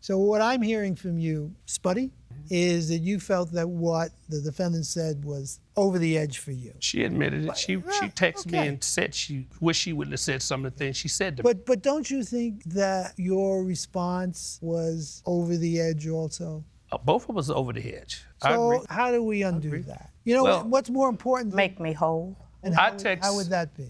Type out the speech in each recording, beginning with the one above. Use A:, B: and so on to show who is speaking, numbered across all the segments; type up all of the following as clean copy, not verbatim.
A: So what I'm hearing from you, Spuddy, is that you felt that what the defendant said was over the edge for you.
B: She admitted it. She texted me and said she wished she wouldn't have said some of the things she said to me.
A: But don't you think that your response was over the edge also?
B: Both of us are over the edge.
A: So how do we undo that? You know,
B: Well,
A: what's more important?
C: Make me whole.
A: And how would that be?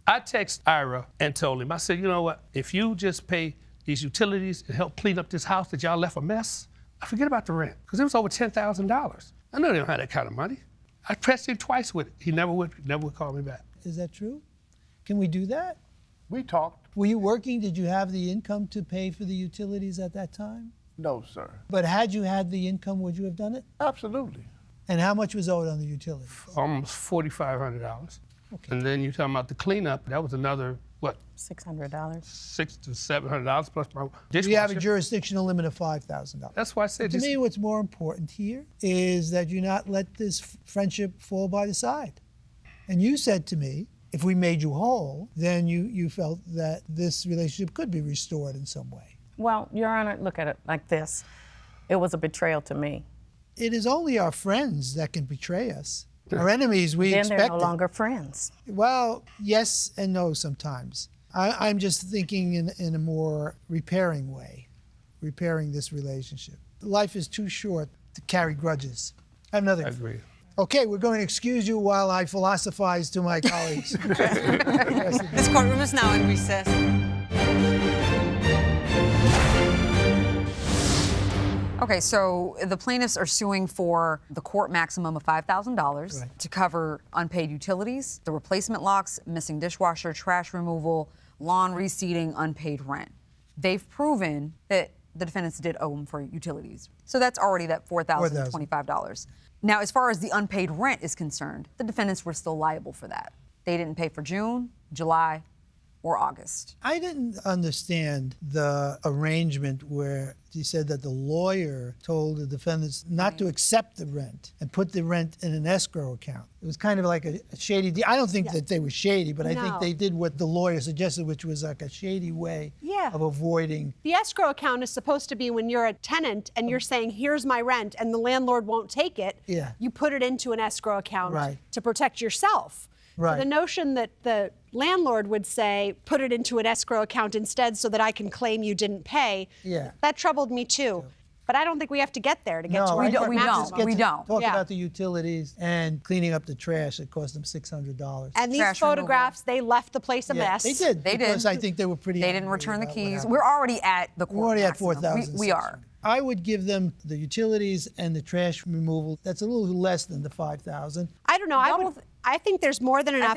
B: I texted Ira and told him, I said, you know what, if you just pay these utilities and help clean up this house that y'all left a mess, I forget about the rent, because it was over $10,000. I know they don't have that kind of money. I pressed him twice with it. He never would call me back.
A: Is that true? Can we do that?
D: We talked.
A: Were you working? Did you have the income to pay for the utilities at that time?
D: No, sir.
A: But had you had the income, would you have done it?
D: Absolutely.
A: And how much was owed on the utilities?
B: Almost $4,500. Okay. And then you're talking about the cleanup. That was another, what?
C: $600.
B: $600 to $700 plus my dishwasher.
A: We have a jurisdictional limit of $5,000.
B: That's why I said
A: To me, what's more important here is that you not let this friendship fall by the side. And you said to me, if we made you whole, then you felt that this relationship could be restored in some way.
C: Well, Your Honor, look at it like this. It was a betrayal to me.
A: It is only our friends that can betray us. Our enemies, we expect
C: Then they're no longer friends.
A: Well, yes and no sometimes. I'm just thinking in a more repairing way, repairing this relationship. Life is too short to carry grudges. I have another.
B: I agree.
A: Okay, we're going to excuse you while I philosophize to my colleagues.
E: This courtroom is now in recess. Okay, so the plaintiffs are suing for the court maximum of $5,000 to cover unpaid utilities, the replacement locks, missing dishwasher, trash removal, lawn reseeding, unpaid rent. They've proven that the defendants did owe them for utilities. So that's already that $4,025. Now, as far as the unpaid rent is concerned, the defendants were still liable for that. They didn't pay for June, July, or August.
A: I didn't understand the arrangement where he said that the lawyer told the defendants not to accept the rent and put the rent in an escrow account. It was kind of like a shady deal. I don't think that they were shady, but I think they did what the lawyer suggested, which was like a shady way of avoiding.
F: The escrow account is supposed to be when you're a tenant and you're saying, here's my rent, and the landlord won't take it.
A: Yeah.
F: You put it into an escrow account
A: Right.
F: to protect yourself.
A: Right.
F: So the notion that the landlord would say, put it into an escrow account instead so that I can claim you didn't pay, that troubled me too. But I don't think we have to get there to get to
E: we don't.
A: Talk about the utilities and cleaning up the trash. It cost them $600.
F: And these photographs, they left the place a mess.
A: They did. Because I think they were pretty.
E: They didn't return the keys. We're already at the court.
A: We're already at
E: maximum.
A: 4,000.
E: We are.
A: I would give them the utilities and the trash removal. That's a little less than the 5,000.
F: I don't know. I think there's more than enough.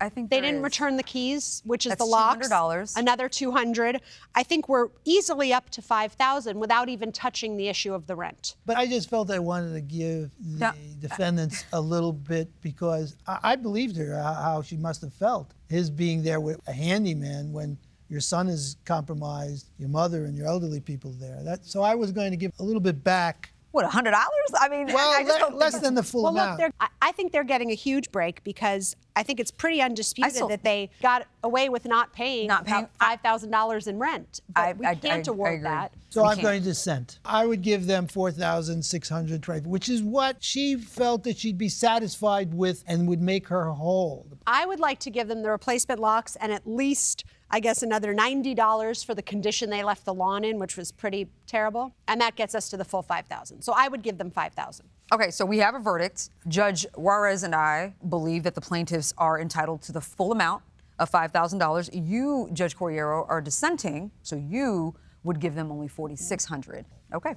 E: I think
F: they
E: there
F: didn't
E: is.
F: return the keys, which is
E: That's
F: the locks.
E: $200.
F: Another $200. I think we're easily up to 5,000 without even touching the issue of the rent.
A: But I just felt I wanted to give the defendants a little bit because I believed her how she must have felt. His being there with a handyman when your son is compromised, your mother and your elderly people there. So I was going to give a little bit back.
E: What, $100? I mean,
A: well,
E: I just don't
A: less than the full amount.
F: Look, I think they're getting a huge break because I think it's pretty undisputed that they got away with not paying $5,000 in rent. But we can't award that.
A: So I'm going to dissent. I would give them $4,600, which is what she felt that she'd be satisfied with and would make her whole.
F: I would like to give them the replacement locks and at least, I guess, another $90 for the condition they left the lawn in, which was pretty terrible. And that gets us to the full $5,000. So I would give them $5,000.
E: Okay, so we have a verdict. Judge Juarez and I believe that the plaintiffs are entitled to the full amount of $5,000. You, Judge Corriero, are dissenting, so you would give them only $4,600. Okay,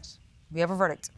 E: we have a verdict.